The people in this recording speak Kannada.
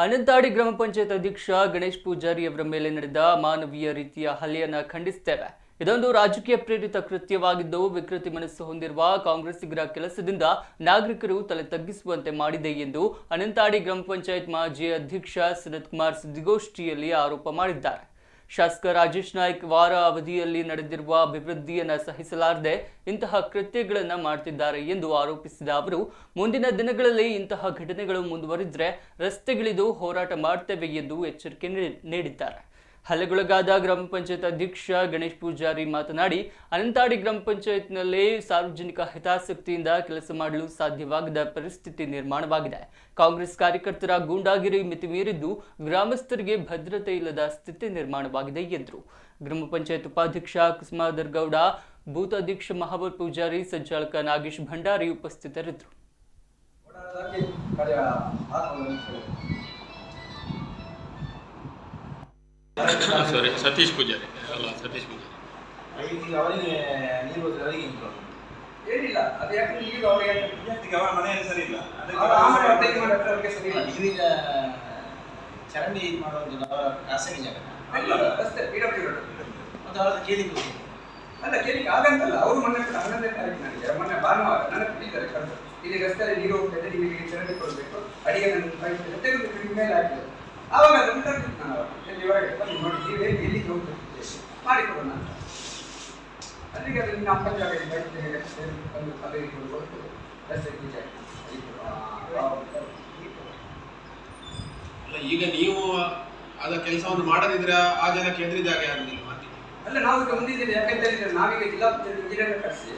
ಅನಂತಾಡಿ ಗ್ರಾಮ ಪಂಚಾಯತ್ ಅಧ್ಯಕ್ಷ ಗಣೇಶ್ ಪೂಜಾರಿ ಅವರ ಮೇಲೆ ನಡೆದ ಅಮಾನವೀಯ ರೀತಿಯ ಹಲ್ಲೆಯನ್ನು ಖಂಡಿಸುತ್ತೇವೆ. ಇದೊಂದು ರಾಜಕೀಯ ಪ್ರೇರಿತ ಕೃತ್ಯವಾಗಿದ್ದು ವಿಕೃತಿ ಮನಸ್ಸು ಹೊಂದಿರುವ ಕಾಂಗ್ರೆಸ್ಸಿಗರ ಕೆಲಸದಿಂದ ನಾಗರಿಕರು ತಲೆ ತಗ್ಗಿಸುವಂತೆ ಮಾಡಿದೆ ಎಂದು ಅನಂತಾಡಿ ಗ್ರಾಮ ಪಂಚಾಯತ್ ಮಾಜಿ ಅಧ್ಯಕ್ಷ ಸನತ್ ಕುಮಾರ್ ಸುದ್ದಿಗೋಷ್ಠಿಯಲ್ಲಿ ಆರೋಪ ಮಾಡಿದ್ದಾರೆ. ಶಾಸಕ ರಾಜೇಶ್ ನಾಯ್ಕ್ ವಾರ ಅವಧಿಯಲ್ಲಿ ನಡೆದಿರುವ ಅಭಿವೃದ್ಧಿಯನ್ನು ಸಹಿಸಲಾರದೆ ಇಂತಹ ಕೃತ್ಯಗಳನ್ನು ಮಾಡುತ್ತಿದ್ದಾರೆ ಎಂದು ಆರೋಪಿಸಿದ ಅವರು, ಮುಂದಿನ ದಿನಗಳಲ್ಲಿ ಇಂತಹ ಘಟನೆಗಳು ಮುಂದುವರಿದರೆ ರಸ್ತೆಗಿಳಿದು ಹೋರಾಟ ಮಾಡುತ್ತೇವೆ ಎಂದು ಎಚ್ಚರಿಕೆ ನೀಡಿದ್ದಾರೆ. ಹಲ್ಲೆಗೊಳಗಾದ ಗ್ರಾಮ ಪಂಚಾಯತ್ ಅಧ್ಯಕ್ಷ ಗಣೇಶ್ ಪೂಜಾರಿ ಮಾತನಾಡಿ, ಅನಂತಾಡಿ ಗ್ರಾಮ ಪಂಚಾಯತ್ನಲ್ಲಿ ಸಾರ್ವಜನಿಕ ಹಿತಾಸಕ್ತಿಯಿಂದ ಕೆಲಸ ಮಾಡಲು ಸಾಧ್ಯವಾಗದ ಪರಿಸ್ಥಿತಿ ನಿರ್ಮಾಣವಾಗಿದೆ. ಕಾಂಗ್ರೆಸ್ ಕಾರ್ಯಕರ್ತರ ಗೂಂಡಾಗಿರಿ ಮಿತಿ ಮೀರಿದ್ದು ಗ್ರಾಮಸ್ಥರಿಗೆ ಭದ್ರತೆ ಇಲ್ಲದ ಸ್ಥಿತಿ ನಿರ್ಮಾಣವಾಗಿದೆ ಎಂದರು. ಗ್ರಾಮ ಪಂಚಾಯತ್ ಉಪಾಧ್ಯಕ್ಷ ಕುಸುಮಾಧರ್ ಗೌಡ, ಬೂತ್ ಅಧ್ಯಕ್ಷ ಮಹಾಬಲ್ ಪೂಜಾರಿ, ಸಂಚಾಲಕ ನಾಗೇಶ್ ಭಂಡಾರಿ ಉಪಸ್ಥಿತರಿದ್ದರು. ಸತೀಶ್ ಪೂಜಾರಿ ಅಲ್ಲ, ಸತೀಶ್ ಪೂಜಾರಿ ಅವರಿಗೆ ನೀರು ಏನಿಲ್ಲ. ಅದು ಯಾಕೆ ನೀರು ಅವರಿಗೆ ಅವರ ಮನೆಯಲ್ಲಿ ಸರಿ ಇಲ್ಲ, ಸರಿ ಇಲ್ಲ. ಇದೀಗ ಚರಂಡಿ ಇದು ಮಾಡೋದು ಅವರ ಖಾಸಗಿ ಜಾಗ ಅಲ್ಲ, ರಸ್ತೆ ಮತ್ತು ಅವ್ರದ್ದು ಕೇಳಿದ್ದು ಅಲ್ಲ, ಕೇಳಿಕ್ಕೆ ಆಗಂತಲ್ಲ. ಅವರು ಮೊನ್ನೆ 11ನೇ ತಾರೀಕಿನಲ್ಲಿ ಮೊನ್ನೆ ಭಾನುವಾರ ನನ್ನ ತಿಳಿದ್ದಾರೆ ಕರೆದು, ಇಲ್ಲಿ ರಸ್ತೆಯಲ್ಲಿ ನೀರು ಹೋಗ್ತದೆ, ನಿಮಗೆ ಚರಂಡಿ ಕೊಡಬೇಕು, ಅಡಿಗೆ ನನ್ನ ತೆಗೆದು ಮೇಲೆ ಹಾಕಿದ್ರು. ಆವಾಗ ಅದನ್ನು ತರ್ತಿತ್ತು ನಾನು ಅವರು ಎಲ್ಲಿ ಹೊರಗೆ ಬನ್ನಿ ನೋಡಿ, ನೀವೇ ಎಲ್ಲಿಗೆ ಹೋಗ್ತಿದ್ದೆ ಮಾಡಿಕೊಡೋಣ ಅಂತ. ಅಲ್ಲಿಗೆ ಅದು ನಮ್ಮ ಪಂಚಾಯತ್ ಬಂದು ಪದವಿ ಕೊಟ್ಟು ರಸ್ತೆ ಪೂಜೆ. ಈಗ ನೀವು ಅದ ಕೆಲಸವನ್ನು ಮಾಡದಿದ್ರೆ ಆ ಜನ ಕೇಂದ್ರೀಯ ಜಾಗ ಆಗುದಿಲ್ಲ. ಅಲ್ಲ, ನಾವು ಈಗ ಮುಂದಿದ್ದೇವೆ. ಯಾಕಂತ ಹೇಳಿದ್ರೆ ನಾವೀಗ ಜಿಲ್ಲಾ ಪಂಚಾಯತ್ ಇಂಜಿನಿಯರ್ ಕರೆಸಿ